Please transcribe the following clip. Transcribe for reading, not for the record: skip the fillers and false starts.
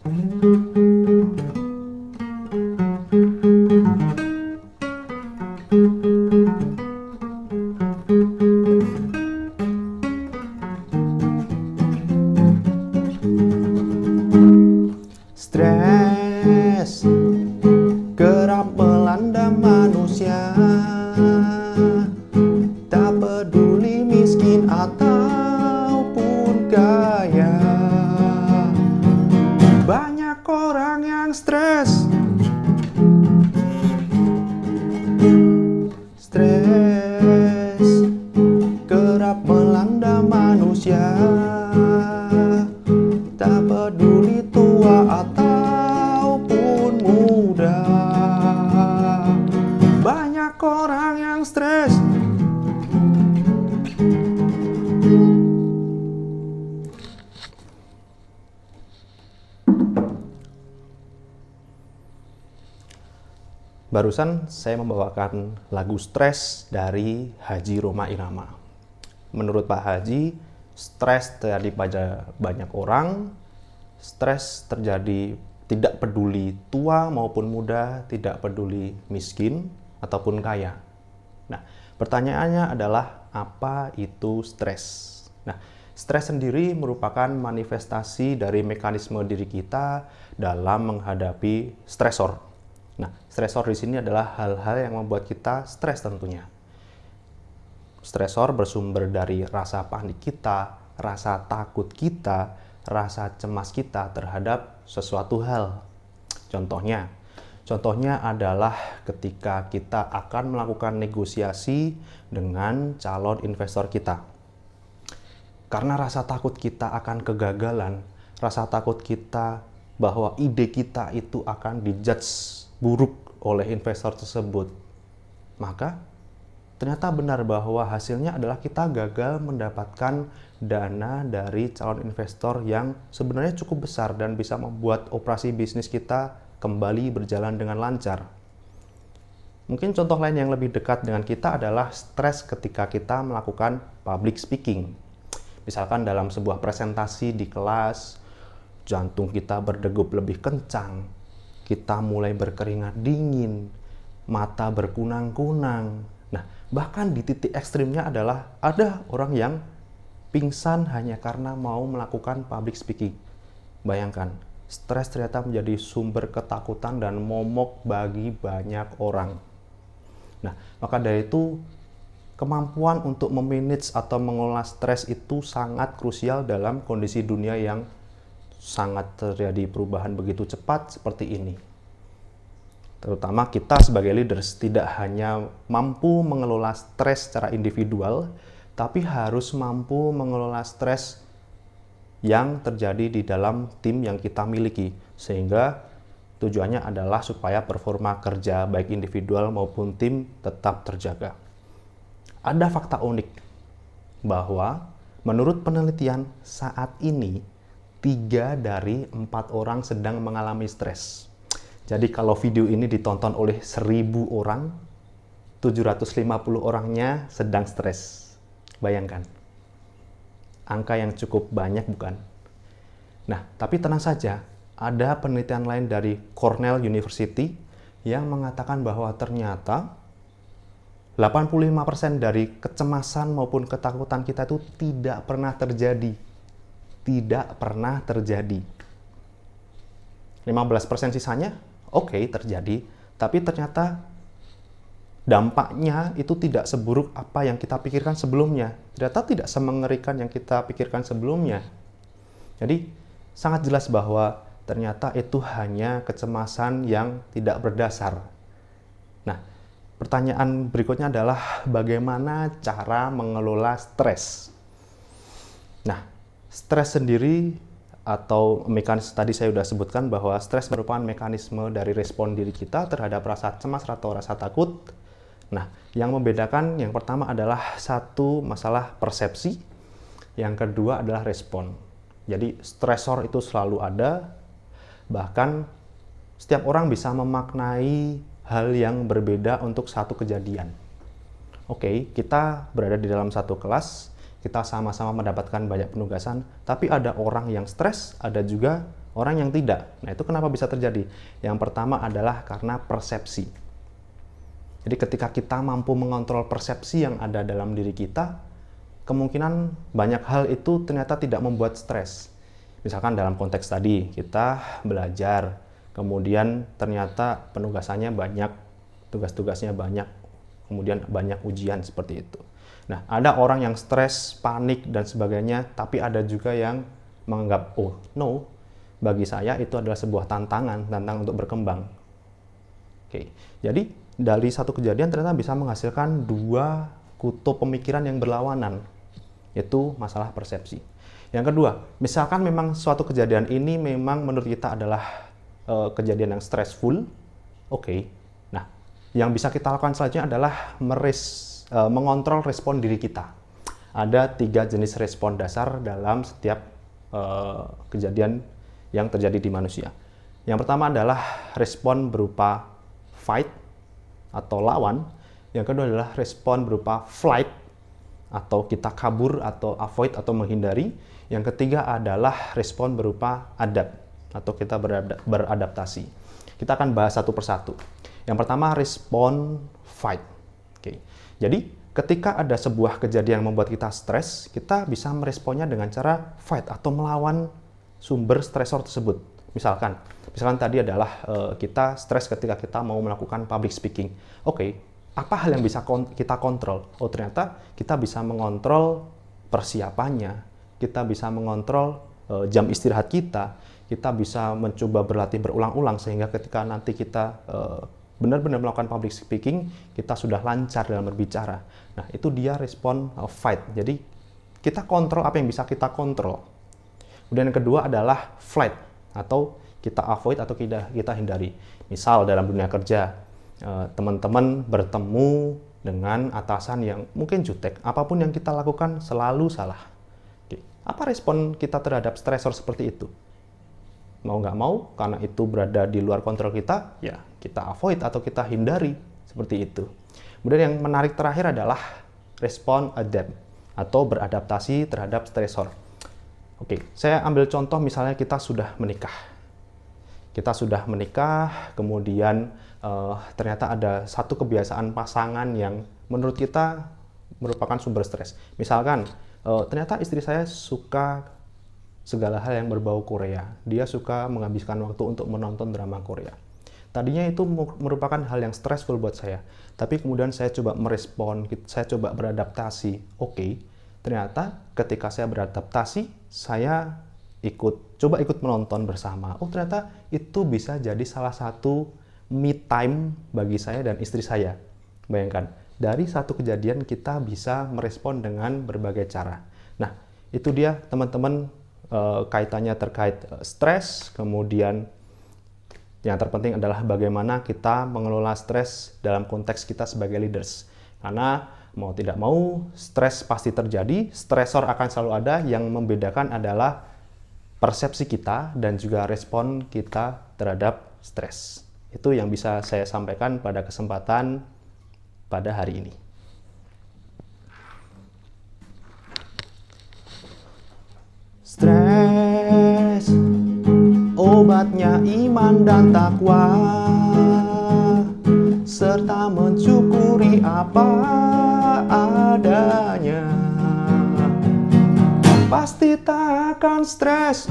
Stres kerap melanda manusia, tak peduli miskin ataupun kaya. Banyak orang yang stres. Stres kerap melanda manusia, tak peduli tua ataupun muda. Banyak orang yang stres. Barusan saya membawakan lagu Stres dari Haji Rhoma Irama. Menurut Pak Haji, stres terjadi pada banyak orang. Stres terjadi tidak peduli tua maupun muda, tidak peduli miskin ataupun kaya. Nah, pertanyaannya adalah apa itu stres? Nah, stres sendiri merupakan manifestasi dari mekanisme diri kita dalam menghadapi stresor. Nah, stresor di sini adalah hal-hal yang membuat kita stres tentunya. Stresor bersumber dari rasa panik kita, rasa takut kita, rasa cemas kita terhadap sesuatu hal. Contohnya adalah ketika kita akan melakukan negosiasi dengan calon investor kita. Karena rasa takut kita akan kegagalan, rasa takut kita bahwa ide kita itu akan dijudge buruk oleh investor tersebut, maka ternyata benar bahwa hasilnya adalah kita gagal mendapatkan dana dari calon investor yang sebenarnya cukup besar dan bisa membuat operasi bisnis kita kembali berjalan dengan lancar. Mungkin contoh lain yang lebih dekat dengan kita adalah stres ketika kita melakukan public speaking. Misalkan dalam sebuah presentasi di kelas, jantung kita berdegup lebih kencang, kita mulai berkeringat dingin, mata berkunang-kunang. Nah, bahkan di titik ekstrimnya adalah ada orang yang pingsan hanya karena mau melakukan public speaking. Bayangkan, stres ternyata menjadi sumber ketakutan dan momok bagi banyak orang. Nah, maka dari itu, kemampuan untuk memanage atau mengelola stres itu sangat krusial dalam kondisi dunia yang sangat terjadi perubahan begitu cepat seperti ini. Terutama kita sebagai leaders tidak hanya mampu mengelola stres secara individual, tapi harus mampu mengelola stres yang terjadi di dalam tim yang kita miliki. Sehingga tujuannya adalah supaya performa kerja baik individual maupun tim tetap terjaga. Ada fakta unik bahwa menurut penelitian saat ini 3 dari 4 orang sedang mengalami stres. Jadi kalau video ini ditonton oleh 1000 orang, 750 orangnya sedang stres. Bayangkan. Angka yang cukup banyak bukan? Nah, tapi tenang saja, ada penelitian lain dari Cornell University yang mengatakan bahwa ternyata 85% dari kecemasan maupun ketakutan kita itu tidak pernah terjadi. Tidak pernah terjadi. 15% sisanya, oke, terjadi. Tapi ternyata dampaknya itu tidak seburuk apa yang kita pikirkan sebelumnya. Ternyata tidak semengerikan yang kita pikirkan sebelumnya. Jadi, sangat jelas bahwa ternyata itu hanya kecemasan yang tidak berdasar. Nah, pertanyaan berikutnya adalah bagaimana cara mengelola stres? Nah, stres sendiri atau mekanisme tadi saya sudah sebutkan bahwa stres merupakan mekanisme dari respon diri kita terhadap rasa cemas atau rasa takut. Nah, yang membedakan yang pertama adalah satu masalah persepsi, yang kedua adalah respon. Jadi stresor itu selalu ada, bahkan setiap orang bisa memaknai hal yang berbeda untuk satu kejadian. Oke, kita berada di dalam satu kelas, kita sama-sama mendapatkan banyak penugasan, tapi ada orang yang stres, ada juga orang yang tidak. Nah, itu kenapa bisa terjadi? Yang pertama adalah karena persepsi. Jadi ketika kita mampu mengontrol persepsi yang ada dalam diri kita, kemungkinan banyak hal itu ternyata tidak membuat stres. Misalkan dalam konteks tadi, kita belajar, kemudian ternyata penugasannya banyak, tugas-tugasnya banyak, kemudian banyak ujian seperti itu. Nah, ada orang yang stres, panik, dan sebagainya, tapi ada juga yang menganggap, oh no, bagi saya itu adalah sebuah tantangan untuk berkembang. Oke, jadi dari satu kejadian ternyata bisa menghasilkan dua kutub pemikiran yang berlawanan, yaitu masalah persepsi. Yang kedua, misalkan memang suatu kejadian ini memang menurut kita adalah kejadian yang stressful, oke. Nah, yang bisa kita lakukan selanjutnya adalah mengontrol respon diri kita. Ada 3 jenis respon dasar dalam setiap kejadian yang terjadi di manusia. Yang pertama adalah respon berupa fight atau lawan. Yang kedua adalah respon berupa flight atau kita kabur atau avoid atau menghindari. Yang ketiga adalah respon berupa adapt atau kita beradaptasi. Kita akan bahas satu persatu. Yang pertama respon fight. Oke. Jadi ketika ada sebuah kejadian yang membuat kita stres, kita bisa meresponnya dengan cara fight atau melawan sumber stresor tersebut. Misalkan tadi adalah kita stres ketika kita mau melakukan public speaking. Oke, apa hal yang bisa kita kontrol? Oh, ternyata kita bisa mengontrol persiapannya, kita bisa mengontrol jam istirahat kita bisa mencoba berlatih berulang-ulang sehingga ketika nanti kita benar-benar melakukan public speaking, kita sudah lancar dalam berbicara. Nah, itu dia respon fight. Jadi, kita kontrol apa yang bisa kita kontrol. Kemudian yang kedua adalah flight, atau kita avoid atau kita hindari. Misal dalam dunia kerja, teman-teman bertemu dengan atasan yang mungkin jutek. Apapun yang kita lakukan selalu salah. Oke. Apa respon kita terhadap stresor seperti itu? Mau nggak mau, karena itu berada di luar kontrol kita, ya kita avoid atau kita hindari, seperti itu. Kemudian yang menarik terakhir adalah respon adapt, atau beradaptasi terhadap stresor. Oke, saya ambil contoh misalnya kita sudah menikah. Kita sudah menikah, kemudian ternyata ada satu kebiasaan pasangan yang menurut kita merupakan sumber stres. Misalkan, ternyata istri saya suka segala hal yang berbau Korea. Dia suka menghabiskan waktu untuk menonton drama Korea. Tadinya itu merupakan hal yang stressful buat saya. Tapi kemudian saya coba merespon, saya coba beradaptasi. Oke, ternyata ketika saya beradaptasi, saya coba ikut menonton bersama. Oh, ternyata itu bisa jadi salah satu me time bagi saya dan istri saya. Bayangkan, dari satu kejadian kita bisa merespon dengan berbagai cara. Nah, itu dia teman-teman, kaitannya terkait stres, kemudian yang terpenting adalah bagaimana kita mengelola stres dalam konteks kita sebagai leaders. Karena mau tidak mau, stres pasti terjadi, stresor akan selalu ada, yang membedakan adalah persepsi kita dan juga respon kita terhadap stres. Itu yang bisa saya sampaikan pada kesempatan pada hari ini. Stres, obatnya iman dan takwa, serta mensyukuri apa adanya. Pasti tak akan stres